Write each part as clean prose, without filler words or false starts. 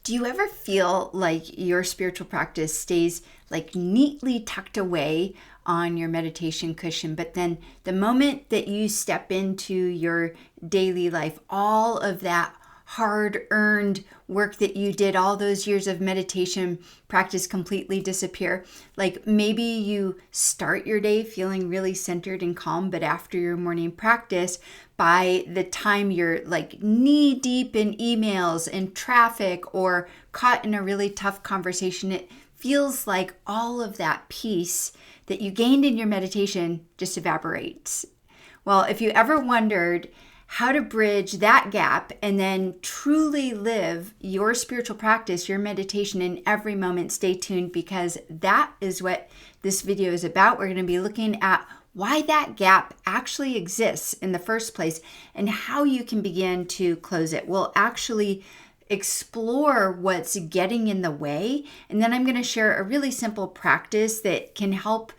Do you ever feel like your spiritual practice stays like neatly tucked away on your meditation cushion, but then the moment that you step into your daily life, all of that hard-earned work that you did, all those years of meditation practice completely disappear? Like maybe you start your day feeling really centered and calm, but after your morning practice, by the time you're like knee deep in emails and traffic or caught in a really tough conversation, it feels like all of that peace that you gained in your meditation just evaporates. Well, if you ever wondered how to bridge that gap and then truly live your spiritual practice, your meditation in every moment, stay tuned, because that is what this video is about. We're going to be looking at why that gap actually exists in the first place and how you can begin to close it. We'll actually explore what's getting in the way, and then I'm going to share a really simple practice that can help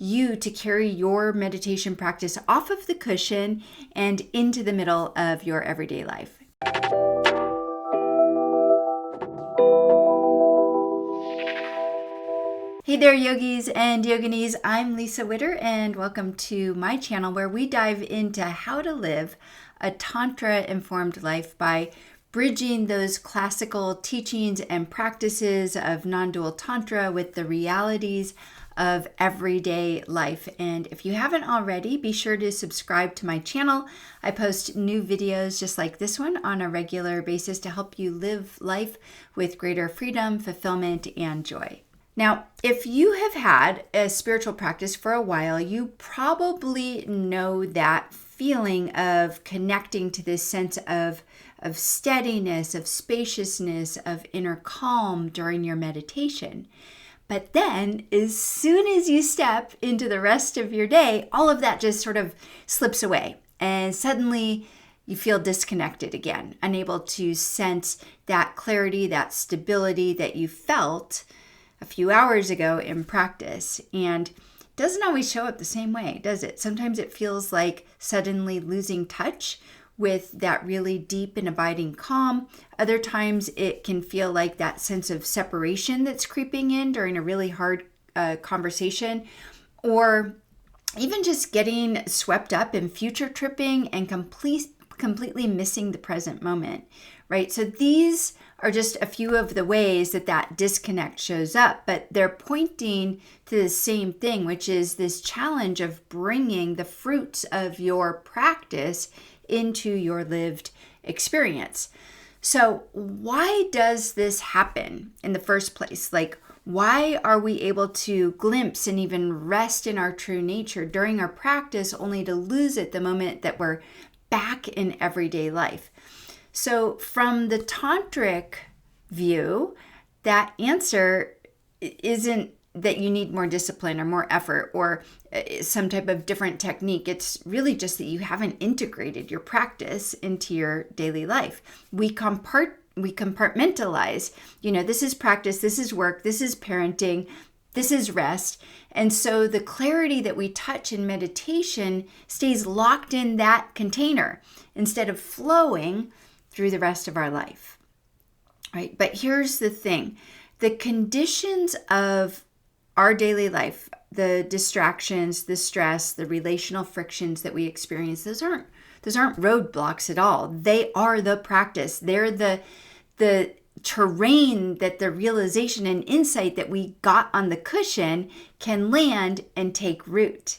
you to carry your meditation practice off of the cushion and into the middle of your everyday life. Hey there, yogis and yoginis. I'm Lisa Witter, and welcome to my channel where we dive into how to live a Tantra-informed life by bridging those classical teachings and practices of non-dual Tantra with the realities of everyday life. And if you haven't already, be sure to subscribe to my channel. I post new videos just like this one on a regular basis to help you live life with greater freedom, fulfillment, and joy. Now, if you have had a spiritual practice for a while, you probably know that feeling of connecting to this sense of steadiness, of spaciousness, of inner calm during your meditation. But then, as soon as you step into the rest of your day, all of that just sort of slips away. And suddenly you feel disconnected again, unable to sense that clarity, that stability that you felt a few hours ago in practice. And it doesn't always show up the same way, does it? Sometimes it feels like suddenly losing touch with that really deep and abiding calm. Other times it can feel like that sense of separation that's creeping in during a really hard conversation, or even just getting swept up in future tripping and completely missing the present moment, right? So these are just a few of the ways that disconnect shows up, but they're pointing to the same thing, which is this challenge of bringing the fruits of your practice into your lived experience. So why does this happen in the first place? Like, why are we able to glimpse and even rest in our true nature during our practice only to lose it the moment that we're back in everyday life? So from the Tantric view, that answer isn't that you need more discipline or more effort or some type of different technique. It's really just that you haven't integrated your practice into your daily life. We compartmentalize, this is practice, this is work, this is parenting, this is rest. And so the clarity that we touch in meditation stays locked in that container instead of flowing through the rest of our life, right? But here's the thing. The conditions of our daily life, the distractions, the stress, the relational frictions that we experience, those aren't roadblocks at all. They are the practice. They're the terrain that the realization and insight that we got on the cushion can land and take root.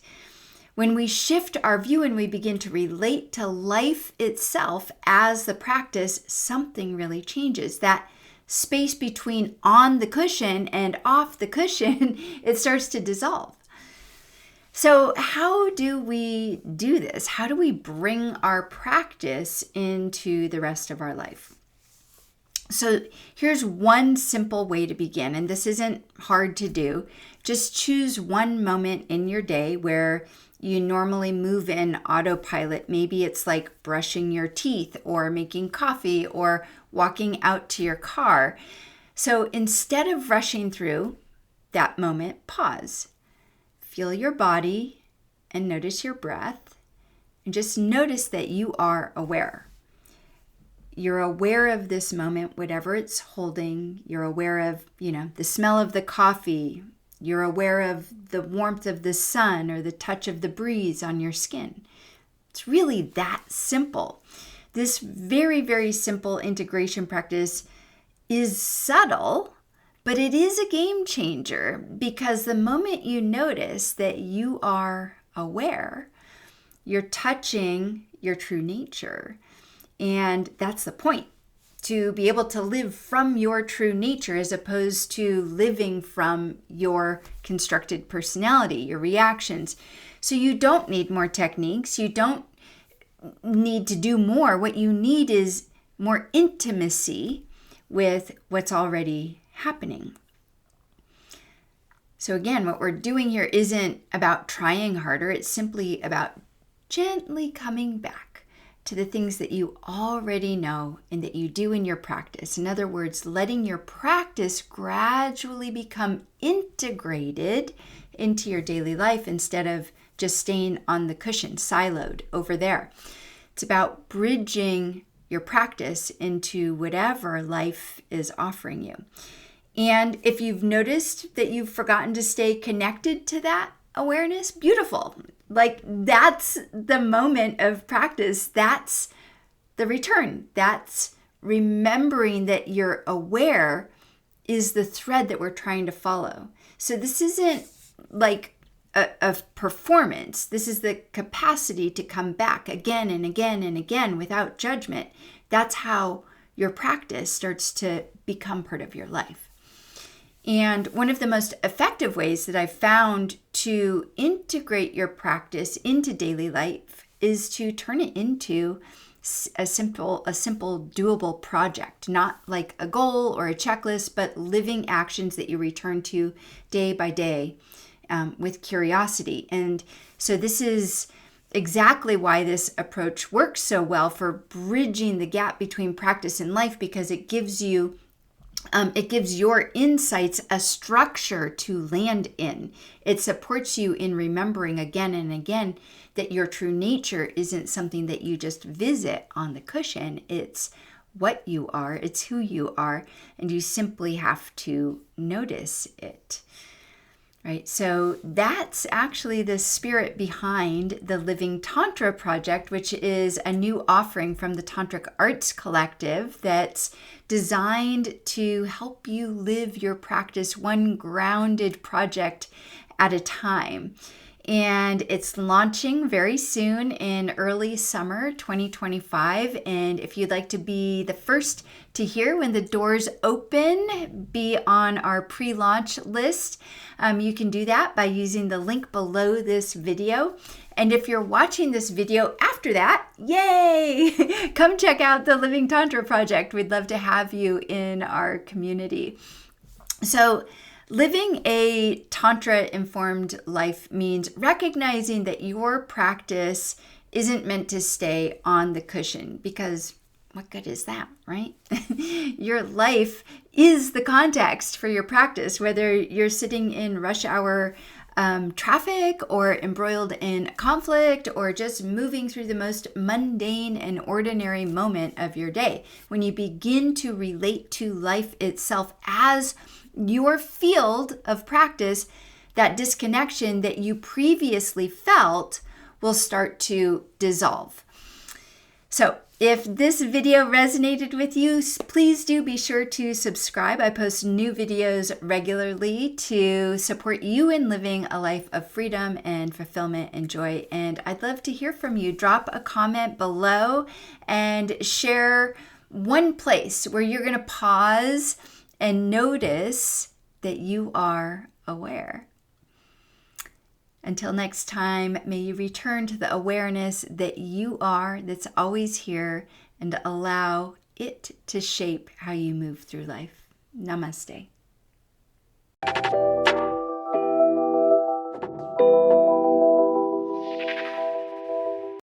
When we shift our view and we begin to relate to life itself as the practice, something really changes. That space between on the cushion and off the cushion, it starts to dissolve. So how do we do this? How do we bring our practice into the rest of our life? So here's one simple way to begin, and this isn't hard to do. Just choose one moment in your day where you normally move in autopilot. Maybe it's like brushing your teeth or making coffee or walking out to your car. So instead of rushing through that moment, pause. Feel your body and notice your breath. And just notice that you are aware. you're aware of this moment, whatever it's holding. You're aware of, the smell of the coffee. You're aware of the warmth of the sun or the touch of the breeze on your skin. It's really that simple. This very, very simple integration practice is subtle, but it is a game changer, because the moment you notice that you are aware, you're touching your true nature. And that's the point, to be able to live from your true nature as opposed to living from your constructed personality, your reactions. So you don't need more techniques. You don't need to do more. What you need is more intimacy with what's already happening. So again, what we're doing here isn't about trying harder. It's simply about gently coming back to the things that you already know and that you do in your practice. In other words, letting your practice gradually become integrated into your daily life instead of just staying on the cushion, siloed over there. It's about bridging your practice into whatever life is offering you. And if you've noticed that you've forgotten to stay connected to that awareness, beautiful. Like, that's the moment of practice. That's the return. That's remembering that you're aware is the thread that we're trying to follow. So this isn't like a performance. This is the capacity to come back again and again and again without judgment. That's how your practice starts to become part of your life. And one of the most effective ways that I've found to integrate your practice into daily life is to turn it into a simple doable project, not like a goal or a checklist, but living actions that you return to day by day with curiosity. And so this is exactly why this approach works so well for bridging the gap between practice and life, because it gives your insights a structure to land in. It supports you in remembering again and again that your true nature isn't something that you just visit on the cushion. It's what you are, it's who you are, and you simply have to notice it. Right? So that's actually the spirit behind the Living Tantra project, which is a new offering from the Tantric Arts Collective that's designed to help you live your practice one grounded project at a time. And it's launching very soon in early summer 2025. And if you'd like to be the first to hear when the doors open, be on our pre-launch list, you can do that by using the link below this video. And if you're watching this video after that, yay! Come check out the Living Tantra project. We'd love to have you in our community. So, living a Tantra-informed life means recognizing that your practice isn't meant to stay on the cushion, because what good is that, right? Your life is the context for your practice, whether you're sitting in rush hour traffic or embroiled in conflict or just moving through the most mundane and ordinary moment of your day. When you begin to relate to life itself as your field of practice, that disconnection that you previously felt will start to dissolve. So if this video resonated with you, please do be sure to subscribe. I post new videos regularly to support you in living a life of freedom and fulfillment and joy. And I'd love to hear from you. Drop a comment below and share one place where you're going to pause and notice that you are aware. Until next time, may you return to the awareness that you are, that's always here, and allow it to shape how you move through life. Namaste.